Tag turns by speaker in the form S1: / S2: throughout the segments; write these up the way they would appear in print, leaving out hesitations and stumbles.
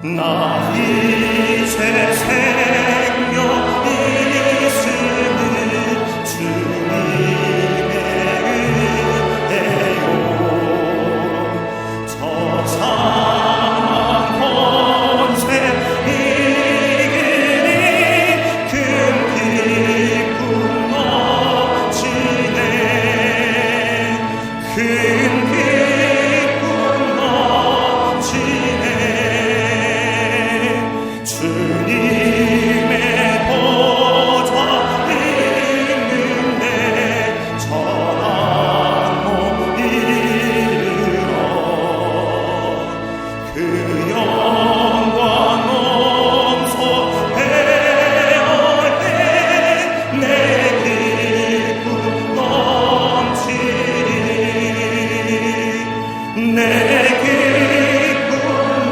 S1: 나 이제 생명이 있으니 주님의 은혜요 저 사망 권세 이기니 큰 기쁨 넘치네 큰 기쁨 넘치네 주님의 보좌 있는데 전한 못 이르러 그 영광 넘소되어내 내 기쁨 넘치니 내 기쁨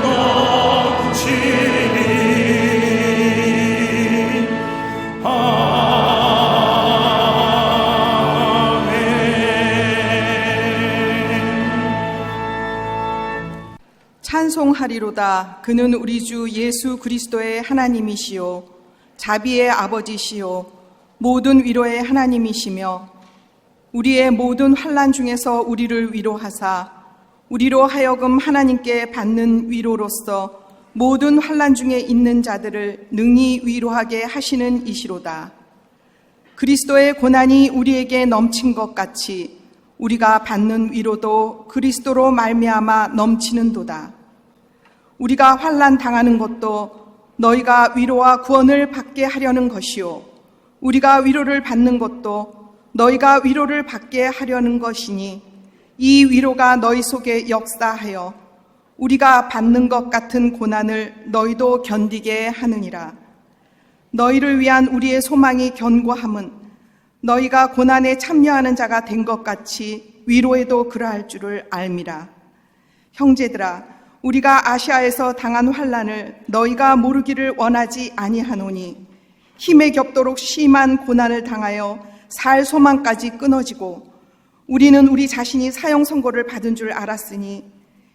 S1: 넘치니
S2: 찬송하리로다. 그는 우리 주 예수 그리스도의 하나님이시요 자비의 아버지시요 모든 위로의 하나님이시며 우리의 모든 환난 중에서 우리를 위로하사 우리로 하여금 하나님께 받는 위로로서 모든 환난 중에 있는 자들을 능히 위로하게 하시는 이시로다. 그리스도의 고난이 우리에게 넘친 것 같이 우리가 받는 위로도 그리스도로 말미암아 넘치는도다. 우리가 환난 당하는 것도 너희가 위로와 구원을 받게 하려는 것이요 우리가 위로를 받는 것도 너희가 위로를 받게 하려는 것이니 이 위로가 너희 속에 역사하여 우리가 받는 것 같은 고난을 너희도 견디게 하느니라. 너희를 위한 우리의 소망이 견고함은 너희가 고난에 참여하는 자가 된 것 같이 위로에도 그러할 줄을 알미라. 형제들아, 우리가 아시아에서 당한 환난을 너희가 모르기를 원하지 아니하노니 힘에 겹도록 심한 고난을 당하여 살 소망까지 끊어지고 우리는 우리 자신이 사형 선고를 받은 줄 알았으니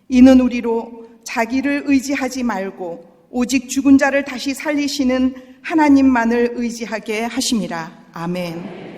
S2: 이는 우리로 자기를 의지하지 말고 오직 죽은 자를 다시 살리시는 하나님만을 의지하게 하심이라. 아멘.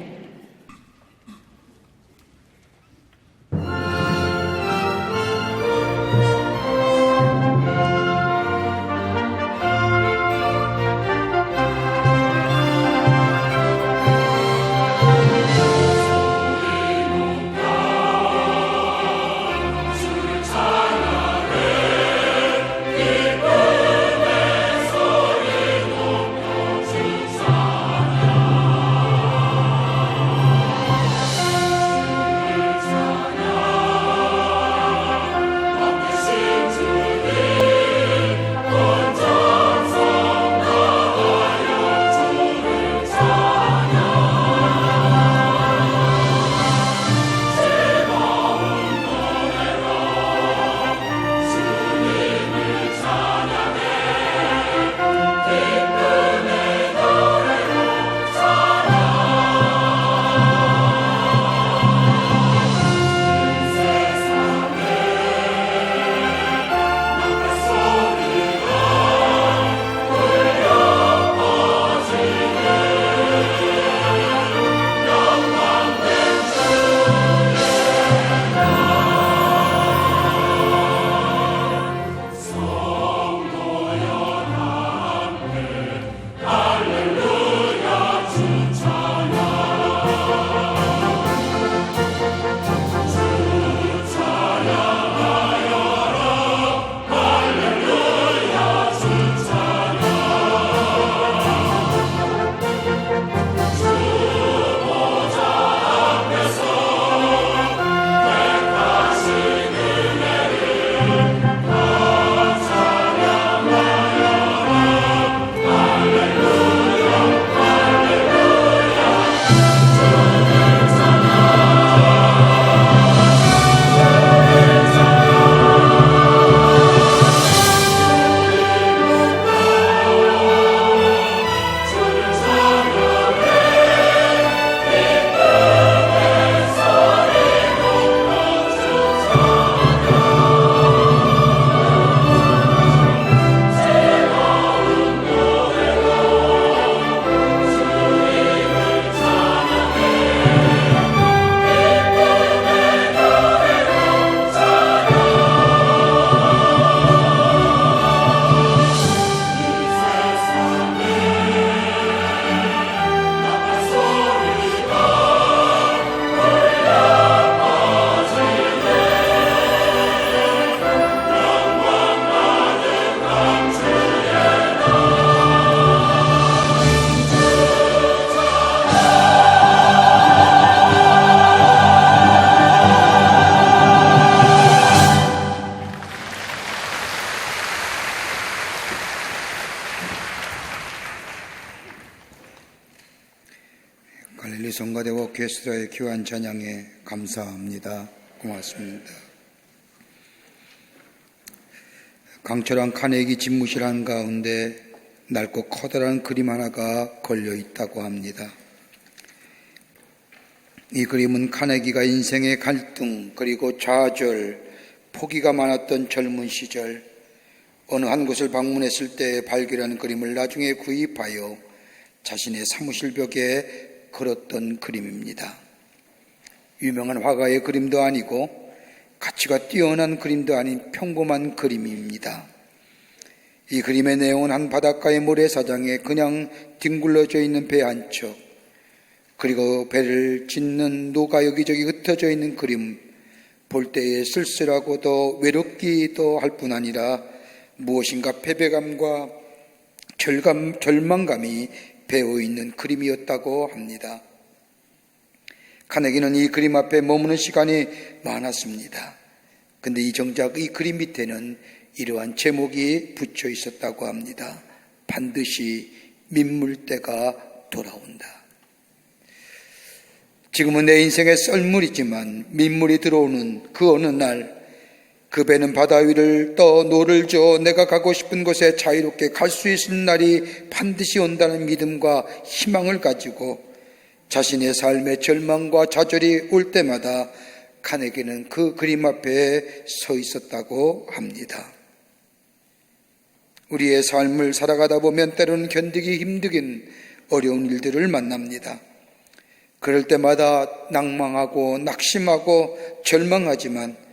S3: 할렐루야. 성가대와 오케스트라의 귀한 찬양에 감사합니다. 고맙습니다. 강철한 카네기 집무실 한가운데 낡고 커다란 그림 하나가 걸려 있다고 합니다. 이 그림은 카네기가 인생의 갈등 그리고 좌절, 포기가 많았던 젊은 시절 어느 한 곳을 방문했을 때 발견한 그림을 나중에 구입하여 자신의 사무실 벽에 걸었던 그림입니다. 유명한 화가의 그림도 아니고 가치가 뛰어난 그림도 아닌 평범한 그림입니다. 이 그림의 내용은 한 바닷가의 모래사장에 그냥 뒹굴러져 있는 배 한 척, 그리고 배를 짓는 노가 여기저기 흩어져 있는 그림, 볼 때에 쓸쓸하고도 외롭기도 할 뿐 아니라 무엇인가 패배감과 절망감이 배어있는 그림이었다고 합니다. 카네기는 이 그림 앞에 머무는 시간이 많았습니다. 근데 정작 이 그림 밑에는 이러한 제목이 붙여 있었다고 합니다. 반드시 민물때가 돌아온다. 지금은 내 인생에 썰물이지만 민물이 들어오는 그 어느 날 그 배는 바다 위를 떠 노를 저어 내가 가고 싶은 곳에 자유롭게 갈 수 있는 날이 반드시 온다는 믿음과 희망을 가지고 자신의 삶의 절망과 좌절이 올 때마다 카네기는 그 그림 앞에 서 있었다고 합니다. 우리의 삶을 살아가다 보면 때로는 견디기 힘든 어려운 일들을 만납니다. 그럴 때마다 낭망하고 낙심하고 절망하지만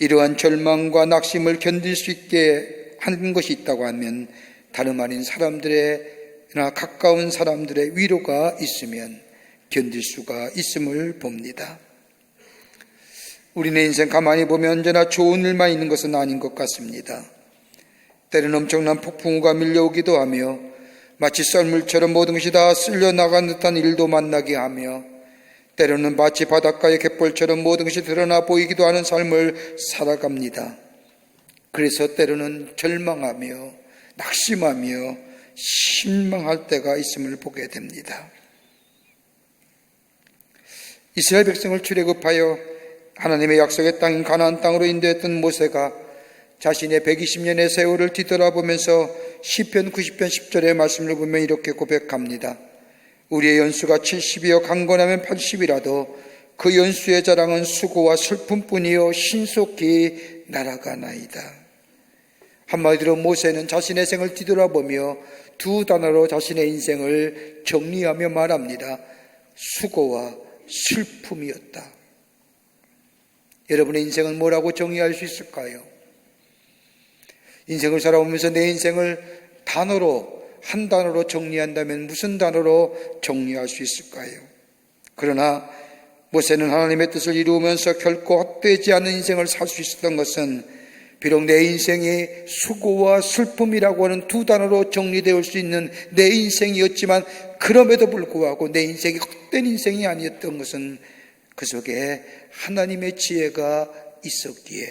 S3: 이러한 절망과 낙심을 견딜 수 있게 하는 것이 있다고 하면 다름 아닌 사람들이나 가까운 사람들의 위로가 있으면 견딜 수가 있음을 봅니다. 우리는 인생 가만히 보면 언제나 좋은 일만 있는 것은 아닌 것 같습니다. 때로는 엄청난 폭풍우가 밀려오기도 하며 마치 썰물처럼 모든 것이 다 쓸려나간 듯한 일도 만나게 하며 때로는 마치 바닷가의 갯벌처럼 모든 것이 드러나 보이기도 하는 삶을 살아갑니다. 그래서 때로는 절망하며 낙심하며 실망할 때가 있음을 보게 됩니다. 이스라엘 백성을 출애굽하여 하나님의 약속의 땅인 가나안 땅으로 인도했던 모세가 자신의 120년의 세월을 뒤돌아보면서 시편 90편 10절의 말씀을 보면 이렇게 고백합니다. 우리의 연수가 70이요 강건하면 80이라도 그 연수의 자랑은 수고와 슬픔뿐이요 신속히 날아가나이다. 한마디로 모세는 자신의 생을 뒤돌아보며 두 단어로 자신의 인생을 정리하며 말합니다. 수고와 슬픔이었다. 여러분의 인생은 뭐라고 정의할 수 있을까요? 인생을 살아오면서 내 인생을 한 단어로 정리한다면 무슨 단어로 정리할 수 있을까요? 그러나 모세는 하나님의 뜻을 이루면서 결코 헛되지 않은 인생을 살 수 있었던 것은 비록 내 인생이 수고와 슬픔이라고 하는 두 단어로 정리되어 수 있는 내 인생이었지만 그럼에도 불구하고 내 인생이 헛된 인생이 아니었던 것은 그 속에 하나님의 지혜가 있었기에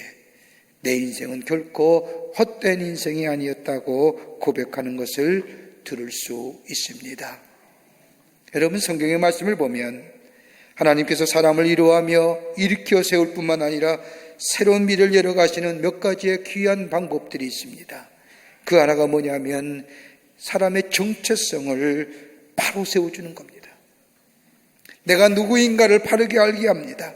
S3: 내 인생은 결코 헛된 인생이 아니었다고 고백하는 것을 들을 수 있습니다. 여러분, 성경의 말씀을 보면 하나님께서 사람을 이루하며 일으켜 세울 뿐만 아니라 새로운 미래를 열어가시는 몇 가지의 귀한 방법들이 있습니다. 그 하나가 뭐냐면 사람의 정체성을 바로 세워주는 겁니다. 내가 누구인가를 바르게 알게 합니다.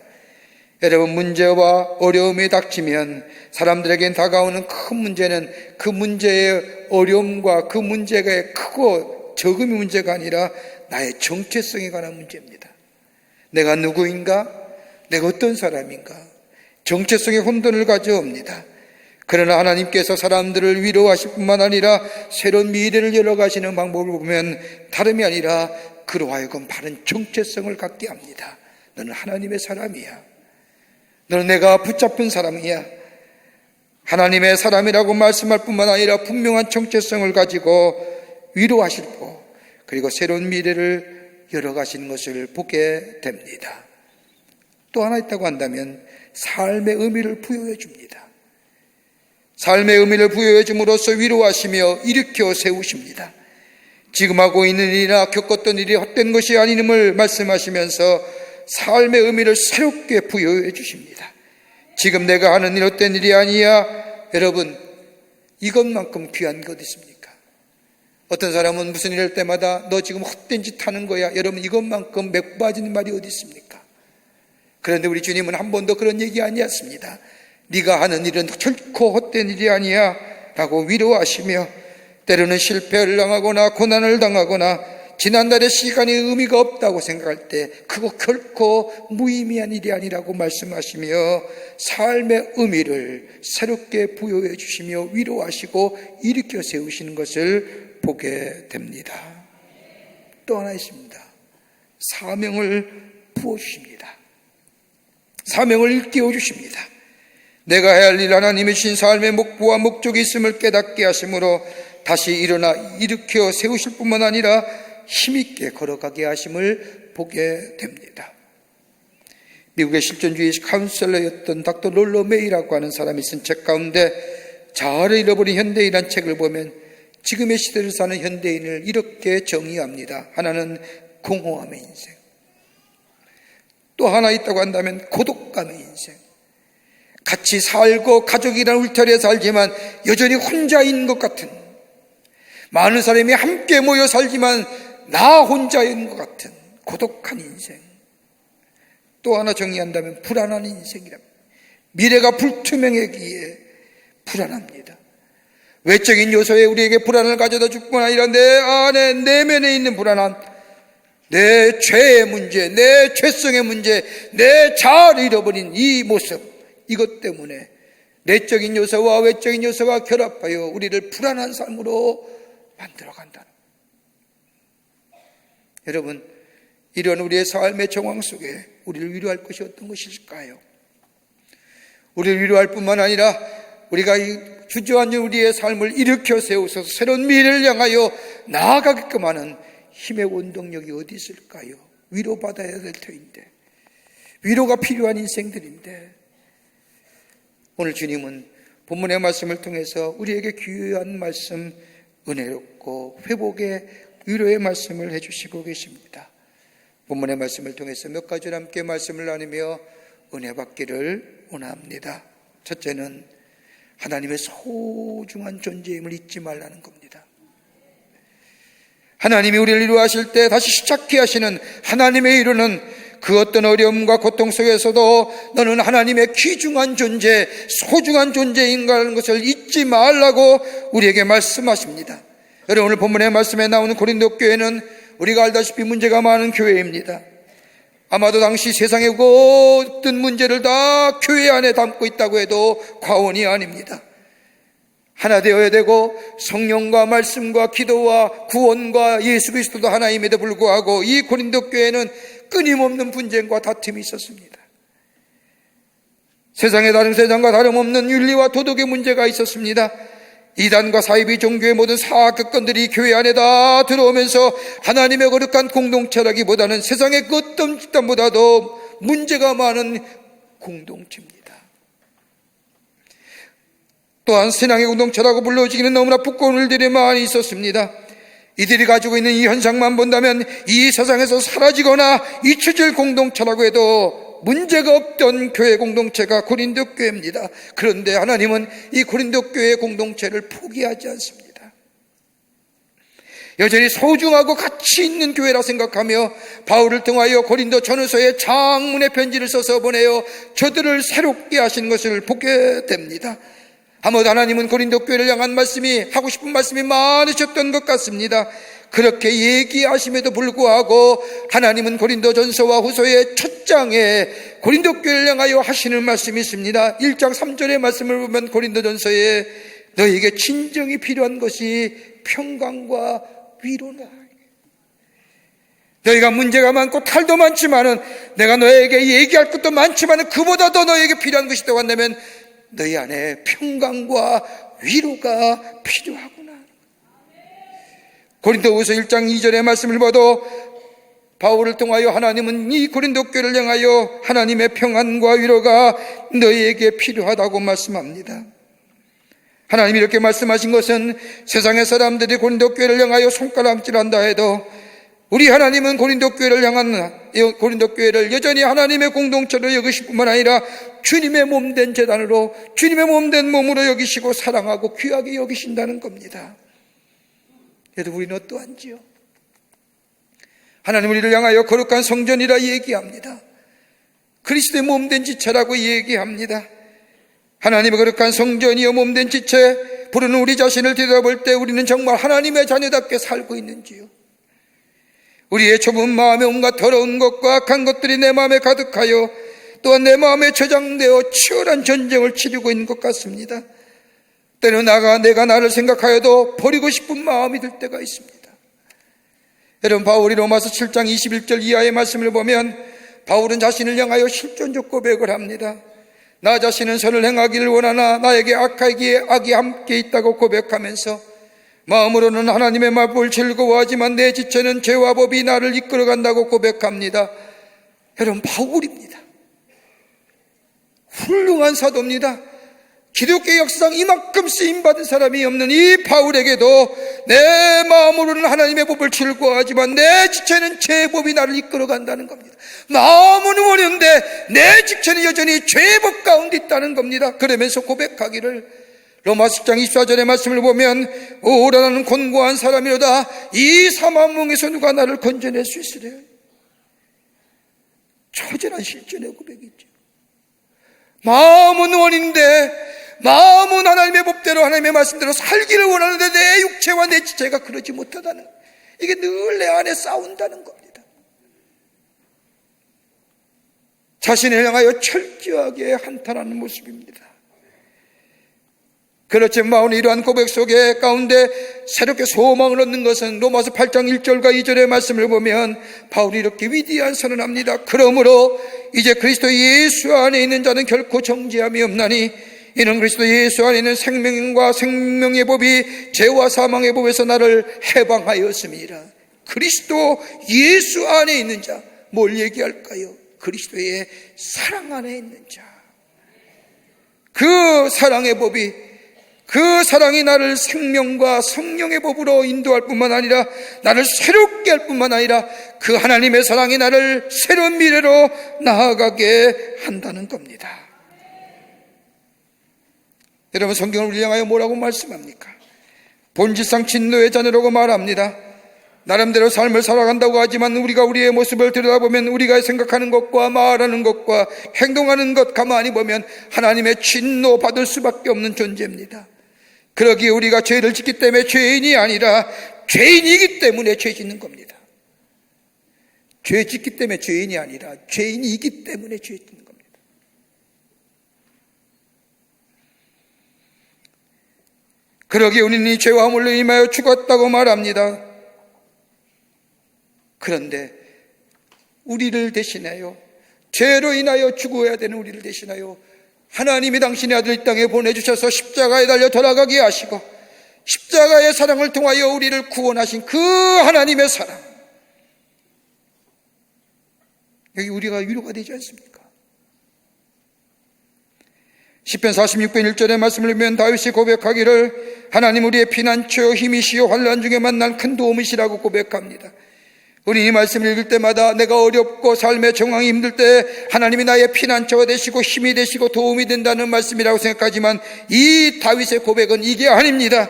S3: 여러분, 문제와 어려움이 닥치면 사람들에겐 다가오는 큰 문제는 그 문제의 어려움과 그 문제가 크고 적음이 문제가 아니라 나의 정체성에 관한 문제입니다. 내가 누구인가? 내가 어떤 사람인가? 정체성의 혼돈을 가져옵니다. 그러나 하나님께서 사람들을 위로하실 뿐만 아니라 새로운 미래를 열어가시는 방법을 보면 다름이 아니라 그로 하여금 바른 정체성을 갖게 합니다. 너는 하나님의 사람이야. 너는 내가 붙잡힌 사람이야. 하나님의 사람이라고 말씀할 뿐만 아니라 분명한 정체성을 가지고 위로하시고 그리고 새로운 미래를 열어가시는 것을 보게 됩니다. 또 하나 있다고 한다면 삶의 의미를 부여해 줍니다. 삶의 의미를 부여해 줌으로써 위로하시며 일으켜 세우십니다. 지금 하고 있는 일이나 겪었던 일이 헛된 것이 아님을 말씀하시면서 삶의 의미를 새롭게 부여해 주십니다. 지금 내가 하는 일 헛된 일이 아니야. 여러분, 이것만큼 귀한 것 있습니까? 어떤 사람은 무슨 일 할 때마다 너 지금 헛된 짓 하는 거야. 여러분, 이것만큼 맥 빠지는 말이 어디 있습니까? 그런데 우리 주님은 한 번도 그런 얘기 아니었습니다. 네가 하는 일은 결코 헛된 일이 아니야 라고 위로하시며, 때로는 실패를 당하거나 고난을 당하거나 지난날의 시간이 의미가 없다고 생각할 때 그거 결코 무의미한 일이 아니라고 말씀하시며 삶의 의미를 새롭게 부여해 주시며 위로하시고 일으켜 세우시는 것을 보게 됩니다. 또 하나 있습니다. 사명을 부어주십니다. 사명을 일깨워 주십니다. 내가 해야 할 일, 하나님의 신 삶의 목표와 목적이 있음을 깨닫게 하심으로 다시 일어나 일으켜 세우실 뿐만 아니라 힘있게 걸어가게 하심을 보게 됩니다. 미국의 실존주의 카운셀러였던 닥터 롤러 메이라고 하는 사람이 쓴 책 가운데 자아를 잃어버린 현대인이라는 책을 보면 지금의 시대를 사는 현대인을 이렇게 정의합니다. 하나는 공허함의 인생, 또 하나 있다고 한다면 고독감의 인생. 같이 살고 가족이란 울타리에 살지만 여전히 혼자인 것 같은, 많은 사람이 함께 모여 살지만 나 혼자인 것 같은 고독한 인생. 또 하나 정의한다면 불안한 인생이랍니다. 미래가 불투명하기에 불안합니다. 외적인 요소에 우리에게 불안을 가져다 줄 뿐 아니라 내 안에 내면에 있는 불안함, 내 죄의 문제, 내 죄성의 문제, 내 자아를 잃어버린 이 모습, 이것 때문에 내적인 요소와 외적인 요소가 결합하여 우리를 불안한 삶으로 만들어간다. 여러분, 이런 우리의 삶의 정황 속에 우리를 위로할 것이 어떤 것일까요? 우리를 위로할 뿐만 아니라 우리가 이 주저앉은 우리의 삶을 일으켜 세우셔서 새로운 미래를 향하여 나아가게끔 하는 힘의 원동력이 어디 있을까요? 위로받아야 될 터인데, 위로가 필요한 인생들인데, 오늘 주님은 본문의 말씀을 통해서 우리에게 귀한 말씀, 은혜롭고 회복의 위로의 말씀을 해주시고 계십니다. 본문의 말씀을 통해서 몇 가지로 함께 말씀을 나누며 은혜 받기를 원합니다. 첫째는 하나님의 소중한 존재임을 잊지 말라는 겁니다. 하나님이 우리를 위로하실 때 다시 시작해 하시는 하나님의 위로는 그 어떤 어려움과 고통 속에서도 너는 하나님의 귀중한 존재, 소중한 존재인가라는 것을 잊지 말라고 우리에게 말씀하십니다. 여러분, 오늘 본문의 말씀에 나오는 고린도 교회는 우리가 알다시피 문제가 많은 교회입니다. 아마도 당시 세상의 모든 문제를 다 교회 안에 담고 있다고 해도 과언이 아닙니다. 하나 되어야 되고 성령과 말씀과 기도와 구원과 예수 그리스도도 하나임에도 불구하고 이 고린도 교회는 끊임없는 분쟁과 다툼이 있었습니다. 세상의 다른 세상과 다름없는 윤리와 도덕의 문제가 있었습니다. 이단과 사이비 종교의 모든 사악건들이 교회 안에 다 들어오면서 하나님의 거룩한 공동체라기보다는 세상의 그 어떤 집단보다도 문제가 많은 공동체입니다. 또한 신앙의 공동체라고 불러지기는 너무나 부끄러운 일들이 많이 있었습니다. 이들이 가지고 있는 이 현상만 본다면 이 세상에서 사라지거나 잊혀질 공동체라고 해도 문제가 없던 교회 공동체가 고린도 교회입니다. 그런데 하나님은 이 고린도 교회 공동체를 포기하지 않습니다. 여전히 소중하고 가치 있는 교회라 생각하며 바울을 통하여 고린도 전후서에 장문의 편지를 써서 보내어 저들을 새롭게 하신 것을 보게 됩니다. 아마도 하나님은 고린도 교회를 향한 말씀이, 하고 싶은 말씀이 많으셨던 것 같습니다. 그렇게 얘기하심에도 불구하고 하나님은 고린도 전서와 후서의 첫 장에 고린도 교회를 향하여 하시는 말씀이 있습니다. 1장 3절의 말씀을 보면 고린도 전서에 너에게 진정이 필요한 것이 평강과 위로나, 너희가 문제가 많고 탈도 많지만은 내가 너에게 얘기할 것도 많지만은 그보다 더 너에게 필요한 것이 있다고 한다면 너희 안에 평강과 위로가 필요하구나. 고린도후서 1장 2절의 말씀을 봐도 바울을 통하여 하나님은 이 고린도 교회를 향하여 하나님의 평안과 위로가 너희에게 필요하다고 말씀합니다. 하나님이 이렇게 말씀하신 것은 세상의 사람들이 고린도 교회를 향하여 손가락질한다 해도 우리 하나님은 고린도 교회를 여전히 하나님의 공동체로 여기실 뿐만 아니라 주님의 몸된 제단으로, 주님의 몸된 몸으로 여기시고 사랑하고 귀하게 여기신다는 겁니다. 그래도 우리는 어떠한지요? 하나님 우리를 향하여 거룩한 성전이라 얘기합니다. 그리스도의 몸된 지체라고 얘기합니다. 하나님의 거룩한 성전이여 몸된 지체 부르는 우리 자신을 들여다볼 때 우리는 정말 하나님의 자녀답게 살고 있는지요? 우리의 좁은 마음에 온갖 더러운 것과 악한 것들이 내 마음에 가득하여 또한 내 마음에 저장되어 치열한 전쟁을 치르고 있는 것 같습니다. 때로 내가 나를 생각하여도 버리고 싶은 마음이 들 때가 있습니다. 여러분, 바울이 로마서 7장 21절 이하의 말씀을 보면 바울은 자신을 향하여 실존적 고백을 합니다. 나 자신은 선을 행하기를 원하나 나에게 악이 함께 있다고 고백하면서 마음으로는 하나님의 말씀을 즐거워하지만 내 지체는 죄와 법이 나를 이끌어간다고 고백합니다. 여러분, 바울입니다. 훌륭한 사도입니다. 기독교 역사상 이만큼 쓰임받은 사람이 없는 이 바울에게도 내 마음으로는 하나님의 법을 즐거워하지만 내 지체는 죄의 법이 나를 이끌어간다는 겁니다. 마음은 원했는데 내 지체는 여전히 죄의 법 가운데 있다는 겁니다. 그러면서 고백하기를 로마서 10장 24절의 말씀을 보면 오라 나는 곤고한 사람이로다 이 사망몽에서 누가 나를 건져낼 수 있으랴. 처절한 실존의 고백이죠. 마음은 원인데 마음은 하나님의 법대로 하나님의 말씀대로 살기를 원하는데 내 육체와 내 지체가 그러지 못하다는, 이게 늘 내 안에 싸운다는 겁니다. 자신을 향하여 철저하게 한탄하는 모습입니다. 그렇지만 바울이 이러한 고백 속에 가운데 새롭게 소망을 얻는 것은 로마서 8장 1절과 2절의 말씀을 보면 바울이 이렇게 위대한 선언합니다. 그러므로 이제 그리스도 예수 안에 있는 자는 결코 정죄함이 없나니 이는 그리스도 예수 안에 있는 생명과 생명의 법이 죄와 사망의 법에서 나를 해방하였음이라. 그리스도 예수 안에 있는 자, 뭘 얘기할까요? 그리스도의 사랑 안에 있는 자. 그 사랑의 법이, 그 사랑이 나를 생명과 성령의 법으로 인도할 뿐만 아니라 나를 새롭게 할 뿐만 아니라 그 하나님의 사랑이 나를 새로운 미래로 나아가게 한다는 겁니다. 여러분, 성경을 우리 향하여 뭐라고 말씀합니까? 본질상 진노의 자녀라고 말합니다. 나름대로 삶을 살아간다고 하지만 우리가 우리의 모습을 들여다보면 우리가 생각하는 것과 말하는 것과 행동하는 것 가만히 보면 하나님의 진노 받을 수밖에 없는 존재입니다. 그러기에 우리가 죄를 짓기 때문에 죄인이 아니라 죄인이기 때문에 죄 짓는 겁니다. 죄 짓기 때문에 죄인이 아니라 죄인이기 때문에 죄 짓는 겁니다. 그러기에 우리는 이 죄와 함으로 인하여 죽었다고 말합니다. 그런데 우리를 대신하여, 죄로 인하여 죽어야 되는 우리를 대신하여 하나님이 당신의 아들 이 땅에 보내주셔서 십자가에 달려 돌아가게 하시고 십자가의 사랑을 통하여 우리를 구원하신 그 하나님의 사랑, 여기 우리가 위로가 되지 않습니까? 시편 46편 1절의 말씀을 보면 다윗이 고백하기를 하나님 우리의 피난처 힘이시여 환난 중에 만난 큰 도움이시라고 고백합니다. 우리 이 말씀을 읽을 때마다 내가 어렵고 삶의 정황이 힘들 때 하나님이 나의 피난처가 되시고 힘이 되시고 도움이 된다는 말씀이라고 생각하지만 이 다윗의 고백은 이게 아닙니다.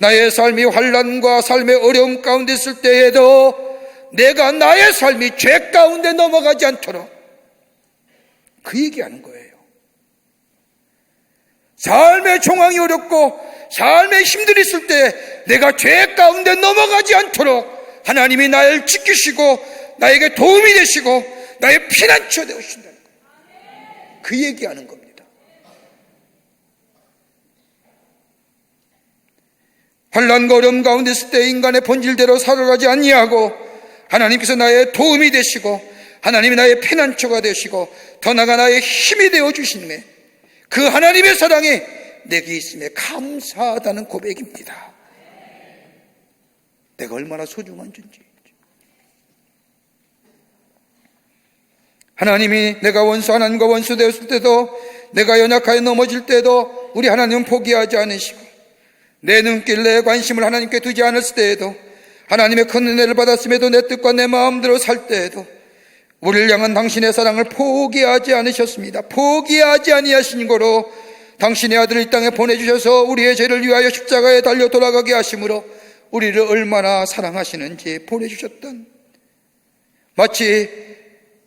S3: 나의 삶이 환난과 삶의 어려움 가운데 있을 때에도 내가 나의 삶이 죄 가운데 넘어가지 않도록, 그 얘기하는 거예요. 삶의 정황이 어렵고 삶의 힘들이 있을 때 내가 죄 가운데 넘어가지 않도록 하나님이 나를 지키시고 나에게 도움이 되시고 나의 피난처 되어주신다는 거예요. 그 얘기하는 겁니다. 환난과 어려움 가운데 있을 때 인간의 본질대로 살아가지 아니하고 하나님께서 나의 도움이 되시고 하나님이 나의 피난처가 되시고 더 나아가 나의 힘이 되어주시는 그 하나님의 사랑이 내게 있음에 감사하다는 고백입니다. 내가 얼마나 소중한 존재인지. 하나님이 내가 하나님과 원수 되었을 때도, 내가 연약하여 넘어질 때도 우리 하나님은 포기하지 않으시고 내 눈길, 내 관심을 하나님께 두지 않았을 때에도, 하나님의 큰 은혜를 받았음에도 내 뜻과 내 마음대로 살 때에도 우리를 향한 당신의 사랑을 포기하지 않으셨습니다. 포기하지 아니하신 거로 당신의 아들을 이 땅에 보내주셔서 우리의 죄를 위하여 십자가에 달려 돌아가게 하심으로 우리를 얼마나 사랑하시는지 보내주셨던, 마치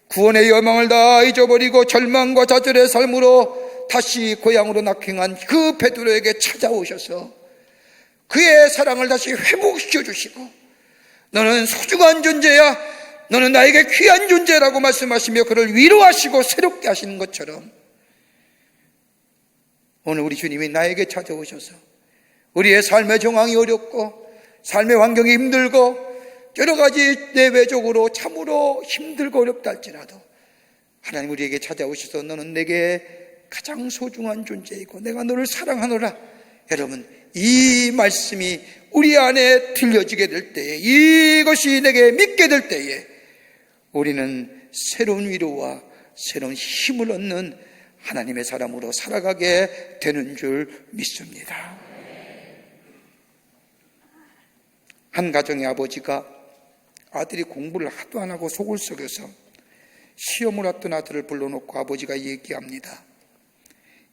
S3: 구원의 여망을 다 잊어버리고 절망과 좌절의 삶으로 다시 고향으로 낙행한 그 베드로에게 찾아오셔서 그의 사랑을 다시 회복시켜 주시고, 너는 소중한 존재야, 너는 나에게 귀한 존재라고 말씀하시며 그를 위로하시고 새롭게 하시는 것처럼, 오늘 우리 주님이 나에게 찾아오셔서 우리의 삶의 정황이 어렵고 삶의 환경이 힘들고 여러 가지 내외적으로 참으로 힘들고 어렵다 할지라도 하나님 우리에게 찾아오셔서 너는 내게 가장 소중한 존재이고 내가 너를 사랑하노라. 여러분, 이 말씀이 우리 안에 들려지게 될 때에, 이것이 내게 믿게 될 때에 우리는 새로운 위로와 새로운 힘을 얻는 하나님의 사람으로 살아가게 되는 줄 믿습니다. 한 가정의 아버지가 아들이 공부를 하도 안 하고 속을 썩여서 시험을 앞둔 아들을 불러놓고 아버지가 얘기합니다.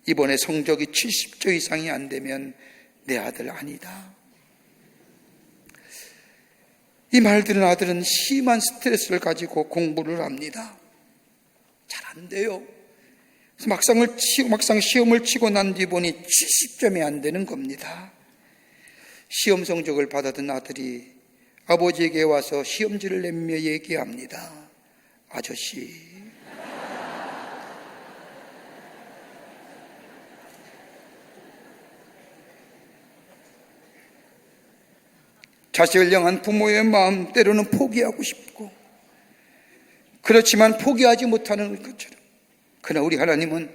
S3: 이번에 성적이 70점 이상이 안 되면 내 아들 아니다. 이 말 들은 아들은 심한 스트레스를 가지고 공부를 합니다. 잘 안 돼요. 막상 시험을 치고 난 뒤 보니 70점이 안 되는 겁니다. 시험 성적을 받아든 아들이 아버지에게 와서 시험지를 내밀며 얘기합니다. 아저씨, 자식을 향한 부모의 마음 때로는 포기하고 싶고, 그렇지만 포기하지 못하는 것처럼, 그러나 우리 하나님은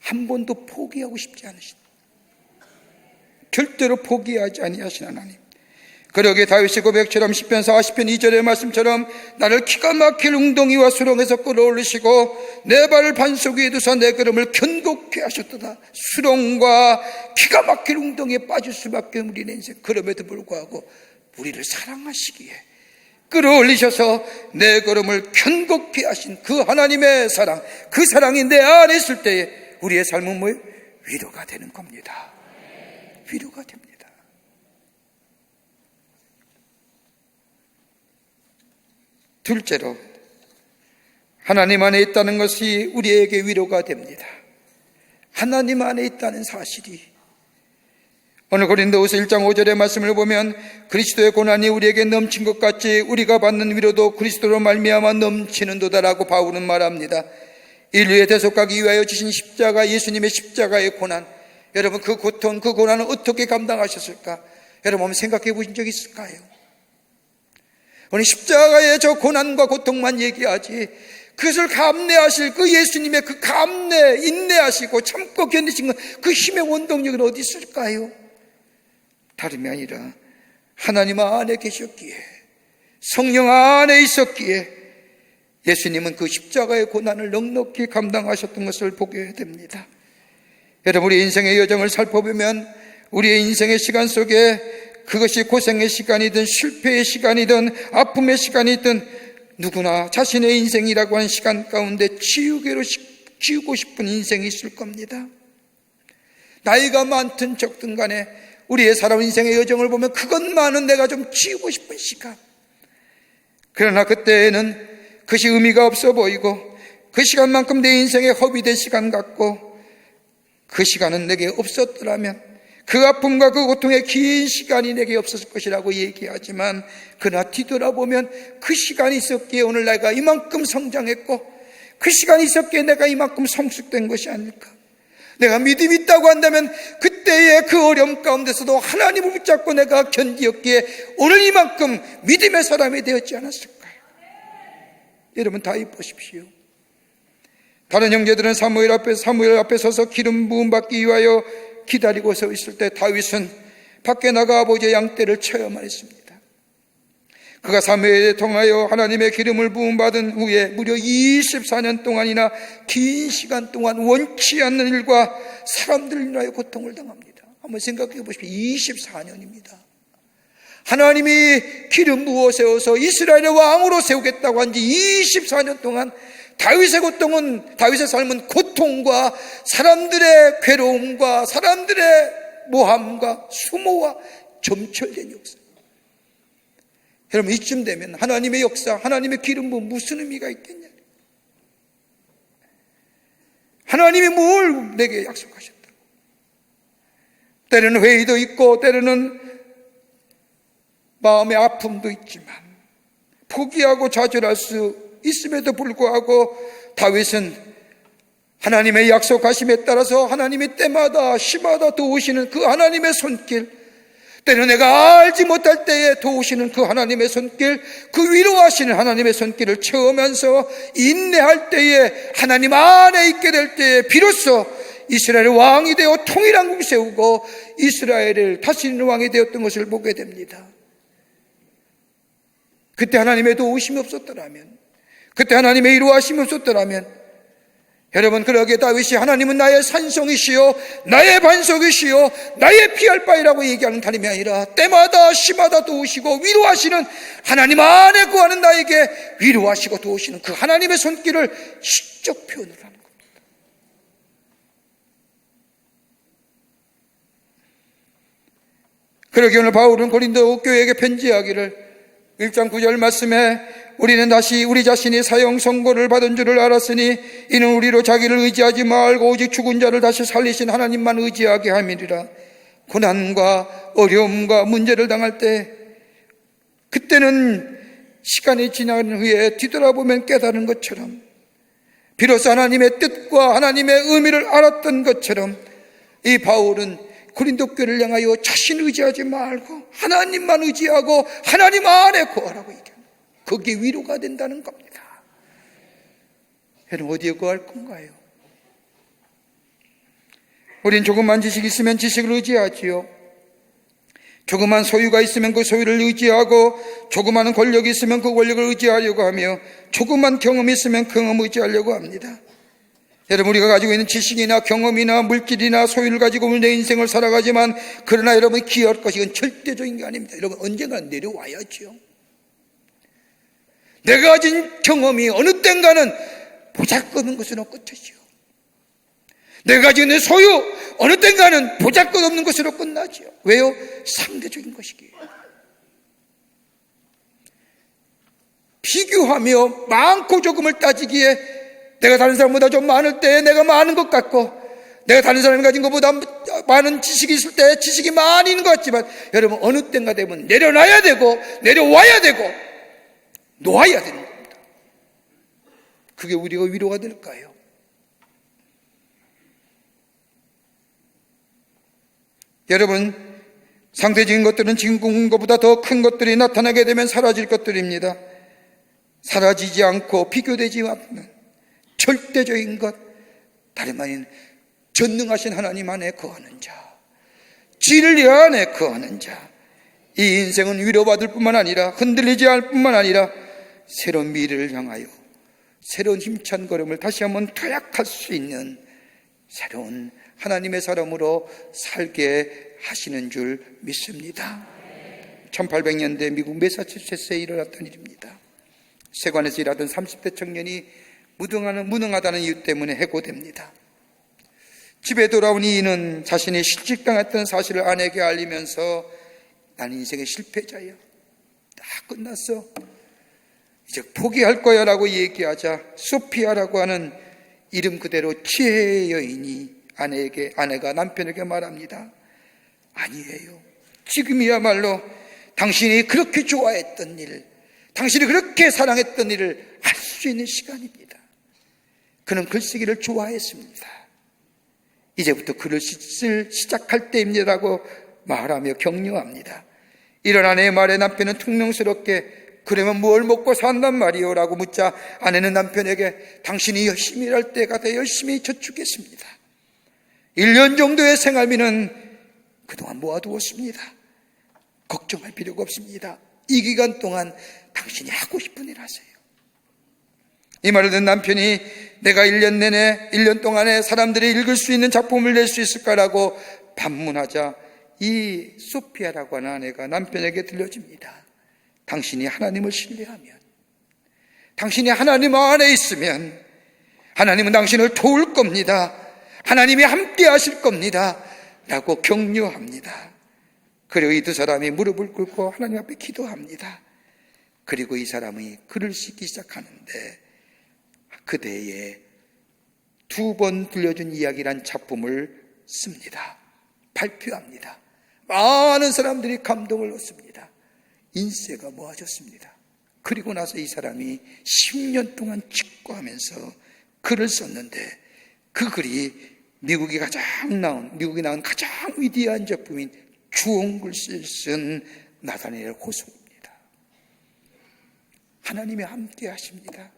S3: 한 번도 포기하고 싶지 않으신다. 절대로 포기하지 아니하신 하나님. 그러기에 다윗의 고백처럼 시편 40편 2절의 말씀처럼 나를 기가 막힐 웅덩이와 수렁에서 끌어올리시고 내 발을 반석 위에 두사 내 걸음을 견고케 하셨도다. 수렁과 기가 막힐 웅덩이에 빠질 수밖에 없는 우리의 인생, 그럼에도 불구하고 우리를 사랑하시기에 끌어올리셔서 내 걸음을 견고케 하신 그 하나님의 사랑, 그 사랑이 내 안에 있을 때에 우리의 삶은 뭐예요? 위로가 되는 겁니다. 위로가 됩니다. 둘째로, 하나님 안에 있다는 것이 우리에게 위로가 됩니다. 하나님 안에 있다는 사실이, 오늘 고린도후서 1장 5절의 말씀을 보면 그리스도의 고난이 우리에게 넘친 것 같이 우리가 받는 위로도 그리스도로 말미암아 넘치는도다라고 바울은 말합니다. 인류의 대속하기 위하여 지신 십자가, 예수님의 십자가의 고난, 여러분 그 고통, 그 고난을 어떻게 감당하셨을까? 여러분 한번 생각해 보신 적 있을까요? 오늘 십자가의 저 고난과 고통만 얘기하지 그것을 감내하실 그 예수님의 그 감내, 인내하시고 참고 견디신 그 힘의 원동력은 어디 있을까요? 다름이 아니라 하나님 안에 계셨기에, 성령 안에 있었기에 예수님은 그 십자가의 고난을 넉넉히 감당하셨던 것을 보게 됩니다. 여러분, 우리 인생의 여정을 살펴보면 우리의 인생의 시간 속에 그것이 고생의 시간이든 실패의 시간이든 아픔의 시간이든 누구나 자신의 인생이라고 하는 시간 가운데 지우고 싶은 인생이 있을 겁니다. 나이가 많든 적든 간에 우리의 살아온 인생의 여정을 보면 그것만은 내가 좀 지우고 싶은 시간. 그러나 그때에는 그것이 의미가 없어 보이고 그 시간만큼 내 인생의 허비된 시간 같고, 그 시간은 내게 없었더라면, 그 아픔과 그 고통의 긴 시간이 내게 없었을 것이라고 얘기하지만, 그러나 뒤돌아보면 그 시간이 있었기에 오늘 내가 이만큼 성장했고, 그 시간이 있었기에 내가 이만큼 성숙된 것이 아닐까. 내가 믿음이 있다고 한다면 그때의 그 어려움 가운데서도 하나님을 붙잡고 내가 견디었기에 오늘 이만큼 믿음의 사람이 되었지 않았을까요? 여러분 다윗 보십시오. 다른 형제들은 사무엘 앞에 서서 기름 부음 받기 위하여 기다리고 서 있을 때 다윗은 밖에 나가 아버지의 양떼를 쳐야만 했습니다. 그가 사무엘에 통하여 하나님의 기름을 부음받은 후에 무려 24년 동안이나 긴 시간 동안 원치 않는 일과 사람들을 인하여 고통을 당합니다. 한번 생각해 보십시오. 24년입니다. 하나님이 기름 부어 세워서 이스라엘의 왕으로 세우겠다고 한 지 24년 동안 다윗의 삶은 고통과 사람들의 괴로움과 사람들의 모함과 수모와 점철된 역사. 여러분, 이쯤 되면 하나님의 역사, 하나님의 기름 부은 무슨 의미가 있겠냐? 하나님이 뭘 내게 약속하셨다. 때로는 회의도 있고 때로는 마음의 아픔도 있지만 포기하고 좌절할 수 있음에도 불구하고 다윗은 하나님의 약속하심에 따라서 하나님이 때마다 시마다 도우시는 그 하나님의 손길, 때는 내가 알지 못할 때에 도우시는 그 하나님의 손길, 그 위로하시는 하나님의 손길을 체험하면서 인내할 때에, 하나님 안에 있게 될 때에 비로소 이스라엘의 왕이 되어 통일한 국을 세우고 이스라엘을 다스리는 왕이 되었던 것을 보게 됩니다. 그때 하나님의 도우심이 없었더라면, 그때 하나님의 위로하심이 없었더라면, 여러분, 그러기에 다윗이 하나님은 나의 산성이시요 나의 반석이시요 나의 피할 바위라고 얘기하는 하나님이 아니라 때마다 시마다 도우시고 위로하시는 하나님 안에 구하는 나에게 위로하시고 도우시는 그 하나님의 손길을 시적 표현을 하는 겁니다. 그러기에 오늘 바울은 고린도 교회에게 편지하기를 1장 9절 말씀에 우리는 다시 우리 자신이 사형 선고를 받은 줄을 알았으니 이는 우리로 자기를 의지하지 말고 오직 죽은 자를 다시 살리신 하나님만 의지하게 함이리라. 고난과 어려움과 문제를 당할 때, 그때는 시간이 지난 후에 뒤돌아보면 깨달은 것처럼, 비로소 하나님의 뜻과 하나님의 의미를 알았던 것처럼, 이 바울은 고린도 교회를 향하여 자신 의지하지 말고 하나님만 의지하고 하나님 안에 구하라고 얘기합니다. 그게 위로가 된다는 겁니다. 여러분, 어디에 구할 건가요? 우린 조금만 지식이 있으면 지식을 의지하지요. 조그만 소유가 있으면 그 소유를 의지하고, 조그마한 권력이 있으면 그 권력을 의지하려고 하며, 조그만 경험이 있으면 경험을 의지하려고 합니다. 여러분, 우리가 가지고 있는 지식이나 경험이나 물질이나 소유를 가지고 내 인생을 살아가지만, 그러나 여러분이 기여할 것이 이건 절대적인 게 아닙니다. 여러분, 언젠가 내려와야죠. 내가 가진 경험이 어느 땐가는 보잘것없는 것으로 끝이죠. 내가 가지고 있는 소유 어느 땐가는 보잘것없는 것으로 끝나죠. 왜요? 상대적인 것이기에. 비교하며 많고 조금을 따지기에 내가 다른 사람보다 좀 많을 때 내가 많은 것 같고, 내가 다른 사람이 가진 것보다 많은 지식이 있을 때 지식이 많이 있는 것 같지만, 여러분, 어느 때인가 되면 내려놔야 되고 내려와야 되고 놓아야 되는 겁니다. 그게 우리가 위로가 될까요? 여러분, 상대적인 것들은 지금 것보다 더 큰 것들이 나타나게 되면 사라질 것들입니다. 사라지지 않고 비교되지 않는 절대적인 것, 다름 아닌 전능하신 하나님 안에 거하는 자, 진리 안에 거하는 자, 이 인생은 위로받을 뿐만 아니라 흔들리지 않을 뿐만 아니라 새로운 미래를 향하여 새로운 힘찬 걸음을 다시 한번 도약할 수 있는 새로운 하나님의 사람으로 살게 하시는 줄 믿습니다. 1800년대 미국 매사추세츠에 일어났던 일입니다. 세관에서 일하던 30대 청년이 무능하다는 이유 때문에 해고됩니다. 집에 돌아온 이는 자신이 실직당했던 사실을 아내에게 알리면서 나는 인생의 실패자야, 다 끝났어, 이제 포기할 거야 라고 얘기하자 소피아라고 하는 이름 그대로 지혜의 여인이 아내가 남편에게 말합니다. 아니에요, 지금이야말로 당신이 그렇게 좋아했던 일, 당신이 그렇게 사랑했던 일을 할 수 있는 시간입니다. 그는 글쓰기를 좋아했습니다. 이제부터 글을 시작할 때입니다라고 말하며 격려합니다. 이런 아내의 말에 남편은 퉁명스럽게 그러면 뭘 먹고 산단 말이요? 라고 묻자 아내는 남편에게 당신이 열심히 일할 때가 더 열심히 저축했습니다. 1년 정도의 생활비는 그동안 모아두었습니다. 걱정할 필요가 없습니다. 이 기간 동안 당신이 하고 싶은 일 하세요. 이 말을 듣는 남편이 내가 1년 동안에 사람들이 읽을 수 있는 작품을 낼 수 있을까라고 반문하자 이 소피아라고 하는 아내가 남편에게 들려줍니다. 당신이 하나님을 신뢰하면, 당신이 하나님 안에 있으면 하나님은 당신을 도울 겁니다. 하나님이 함께 하실 겁니다. 라고 격려합니다. 그리고 이 두 사람이 무릎을 꿇고 하나님 앞에 기도합니다. 그리고 이 사람이 글을 쓰기 시작하는데 그대의 2번 들려준 이야기란 작품을 씁니다. 발표합니다. 많은 사람들이 감동을 얻습니다. 인세가 모아졌습니다. 그리고 나서 이 사람이 10년 동안 직구하면서 글을 썼는데 그 글이 미국이 나온 가장 위대한 작품인 주홍글씨를 쓴 나다니엘 호송입니다. 하나님이 함께 하십니다.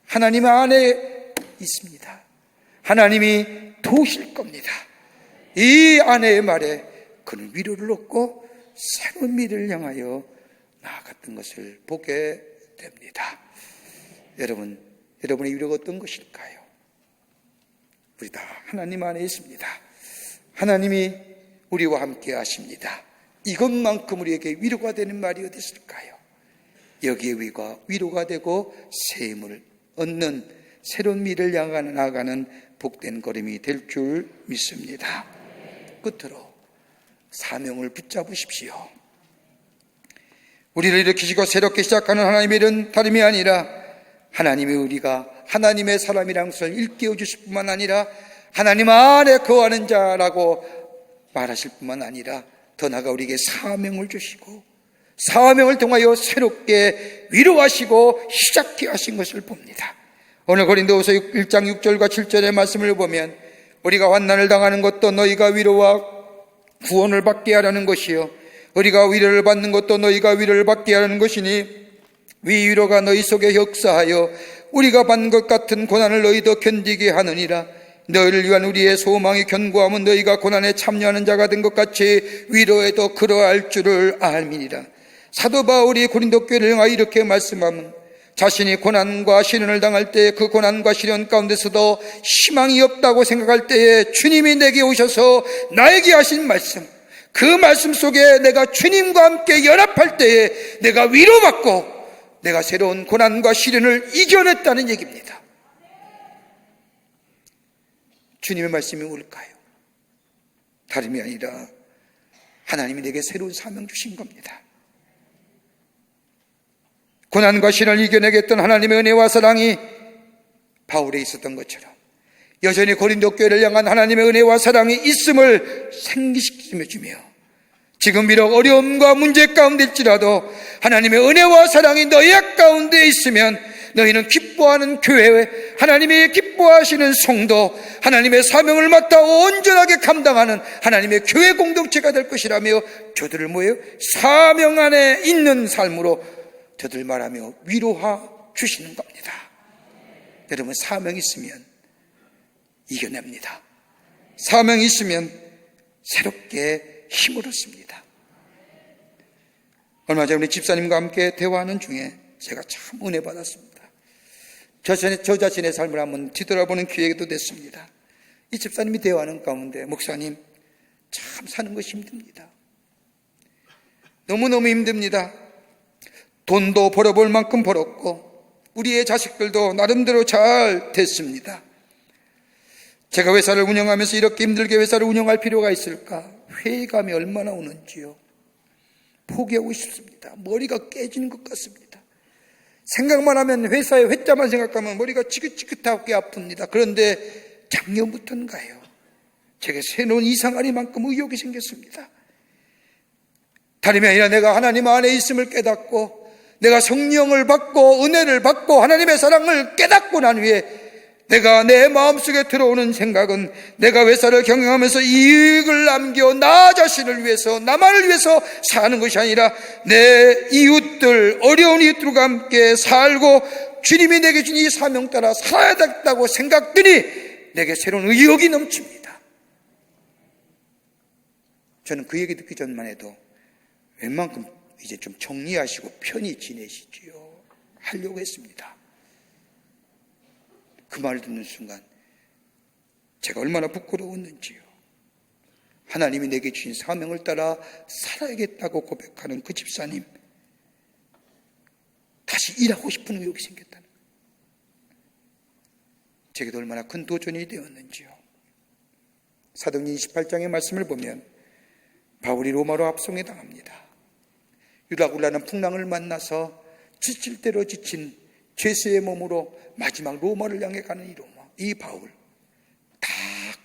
S3: 하나님 안에 있습니다. 하나님이 도우실 겁니다. 이 아내의 말에 그는 위로를 얻고 새로운 미래를 향하여 나아갔던 것을 보게 됩니다. 여러분의 위로가 어떤 것일까요? 우리 다 하나님 안에 있습니다. 하나님이 우리와 함께 하십니다. 이것만큼 우리에게 위로가 되는 말이 어디 있을까요? 여기에 위로가 되고 새 힘을 얻는 새로운 미래를 향해 나아가는 복된 걸음이 될 줄 믿습니다. 끝으로 사명을 붙잡으십시오. 우리를 일으키시고 새롭게 시작하는 하나님의 일은 다름이 아니라 하나님이 우리가 하나님의 사람이라는 것을 일깨워 주실 뿐만 아니라 하나님 안에 거하는 자라고 말하실 뿐만 아니라 더 나아가 우리에게 사명을 주시고 사명을 통하여 새롭게 위로하시고 시작해 하신 것을 봅니다. 오늘 고린도후서 1장 6절과 7절의 말씀을 보면 우리가 환난을 당하는 것도 너희가 위로와 구원을 받게 하라는 것이요 우리가 위로를 받는 것도 너희가 위로를 받게 하라는 것이니 위로가 너희 속에 역사하여 우리가 받는 것 같은 고난을 너희도 견디게 하느니라. 너희를 위한 우리의 소망이 견고함은 너희가 고난에 참여하는 자가 된 것 같이 위로에도 그러할 줄을 알미니라. 사도 바울이 고린도 교회를 향하여 이렇게 말씀하면 자신이 고난과 시련을 당할 때 그 고난과 시련 가운데서도 희망이 없다고 생각할 때에 주님이 내게 오셔서 나에게 하신 말씀, 그 말씀 속에 내가 주님과 함께 연합할 때에 내가 위로받고 내가 새로운 고난과 시련을 이겨냈다는 얘기입니다. 주님의 말씀이 뭘까요? 다름이 아니라 하나님이 내게 새로운 사명 주신 겁니다. 고난과 시련을 이겨내겠던 하나님의 은혜와 사랑이 바울에 있었던 것처럼 여전히 고린도 교회를 향한 하나님의 은혜와 사랑이 있음을 생기시키며 주며 지금 비록 어려움과 문제 가운데 있지라도 하나님의 은혜와 사랑이 너희 가운데 있으면 너희는 기뻐하는 교회, 하나님이 기뻐하시는 성도, 하나님의 사명을 맡아 온전하게 감당하는 하나님의 교회 공동체가 될 것이라며 저들을 뭐예요? 사명 안에 있는 삶으로 저들 말하며 위로하 주시는 겁니다. 여러분, 사명이 있으면 이겨냅니다. 사명이 있으면 새롭게 힘을 얻습니다. 얼마 전에 우리 집사님과 함께 대화하는 중에 제가 참 은혜 받았습니다. 저 자신의 삶을 한번 뒤돌아보는 기회도 됐습니다. 이 집사님이 대화하는 가운데 목사님, 참 사는 것이 힘듭니다. 너무너무 힘듭니다. 돈도 벌어볼 만큼 벌었고 우리의 자식들도 나름대로 잘 됐습니다. 제가 회사를 운영하면서 이렇게 힘들게 회사를 운영할 필요가 있을까? 회의감이 얼마나 오는지요. 포기하고 싶습니다. 머리가 깨지는 것 같습니다. 생각만 하면 회사의 회자만 생각하면 머리가 지긋지긋하게 아픕니다. 그런데 작년부터인가요? 제게 새로운 이상하리만큼 의욕이 생겼습니다. 다름이 아니라 내가 하나님 안에 있음을 깨닫고 내가 성령을 받고 은혜를 받고 하나님의 사랑을 깨닫고 난 후에 내가 내 마음속에 들어오는 생각은 내가 회사를 경영하면서 이익을 남겨 나 자신을 위해서 나만을 위해서 사는 것이 아니라 내 이웃들, 어려운 이웃들과 함께 살고 주님이 내게 준 이 사명 따라 살아야 되겠다고 생각들이 내게 새로운 의욕이 넘칩니다. 저는 그 얘기 듣기 전만 해도 웬만큼 이제 좀 정리하시고 편히 지내시지요 하려고 했습니다. 그 말을 듣는 순간 제가 얼마나 부끄러웠는지요. 하나님이 내게 주신 사명을 따라 살아야겠다고 고백하는 그 집사님, 다시 일하고 싶은 의욕이 생겼다는 거예요. 제게도 얼마나 큰 도전이 되었는지요. 사도행전 28장의 말씀을 보면 바울이 로마로 압송에 당합니다. 유라굴라는 풍랑을 만나서 지칠 대로 지친 죄수의 몸으로 마지막 로마를 향해 가는 이 바울, 다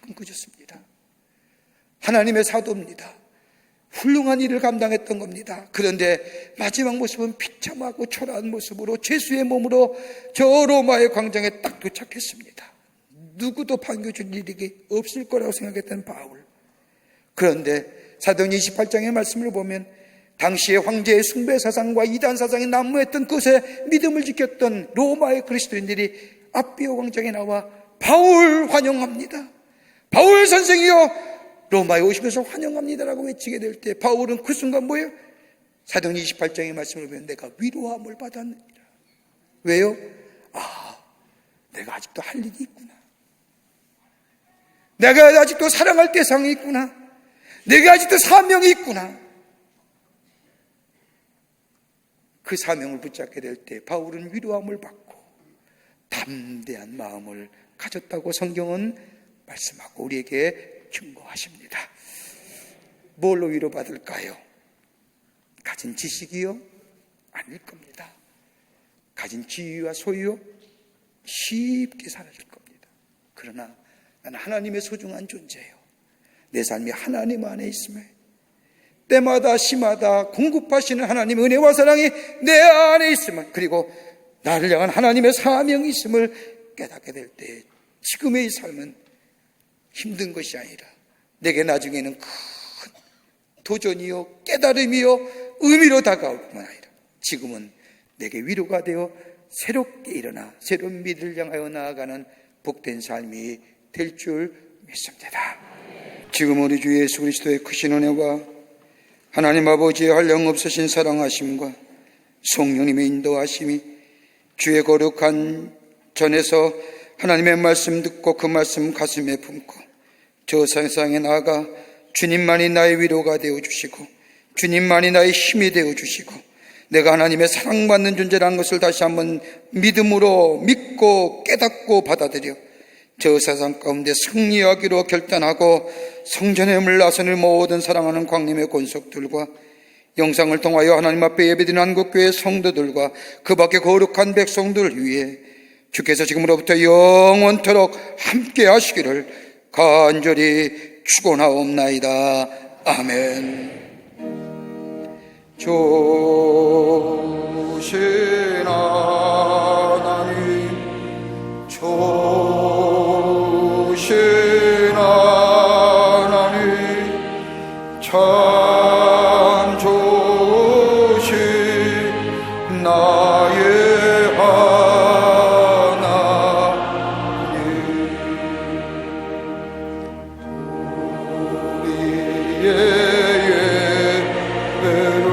S3: 끊겨졌습니다. 하나님의 사도입니다. 훌륭한 일을 감당했던 겁니다. 그런데 마지막 모습은 비참하고 초라한 모습으로 죄수의 몸으로 저 로마의 광장에 딱 도착했습니다. 누구도 반겨줄 일이 없을 거라고 생각했던 바울. 그런데 사도행전 28장의 말씀을 보면 당시에 황제의 숭배 사상과 이단 사상이 난무했던 그것에 믿음을 지켰던 로마의 그리스도인들이 아비오 광장에 나와 바울 환영합니다. 바울 선생이여 로마에 오시면서 환영합니다라고 외치게 될 때 바울은 그 순간 뭐예요? 사도행전 28장의 말씀을 보면 내가 위로함을 받았느니라. 왜요? 내가 아직도 할 일이 있구나. 내가 아직도 사랑할 대상이 있구나. 내가 아직도 사명이 있구나. 그 사명을 붙잡게 될 때 바울은 위로함을 받고 담대한 마음을 가졌다고 성경은 말씀하고 우리에게 증거하십니다. 뭘로 위로받을까요? 가진 지식이요? 아닐 겁니다. 가진 지위와 소유요? 쉽게 사라질 겁니다. 그러나 나는 하나님의 소중한 존재예요. 내 삶이 하나님 안에 있음에 때마다 시마다 공급하시는 하나님의 은혜와 사랑이 내 안에 있음을, 그리고 나를 향한 하나님의 사명이 있음을 깨닫게 될 때 지금의 이 삶은 힘든 것이 아니라 내게 나중에는 큰 도전이요, 깨달음이요, 의미로 다가올 뿐만 아니라 지금은 내게 위로가 되어 새롭게 일어나 새로운 미래를 향하여 나아가는 복된 삶이 될 줄 믿습니다. 지금 우리 주 예수 그리스도의 크신 은혜와 하나님 아버지의 한량없으신 사랑하심과 성령님의 인도하심이 주의 거룩한 전에서 하나님의 말씀 듣고 그 말씀 가슴에 품고 저 세상에 나아가 주님만이 나의 위로가 되어주시고 주님만이 나의 힘이 되어주시고 내가 하나님의 사랑받는 존재라는 것을 다시 한번 믿음으로 믿고 깨닫고 받아들여 저 세상 가운데 승리하기로 결단하고 성전에 물나서는 모든 사랑하는 광림의 권속들과 영상을 통하여 하나님 앞에 예배드리는 한국교회 성도들과 그 밖에 거룩한 백성들을 위해 주께서 지금으로부터 영원토록 함께 하시기를 간절히 축원하옵나이다. 아멘. 조신 하나님, 조신 하나님, 참 좋으신 나의 하나님, 우리의 예배를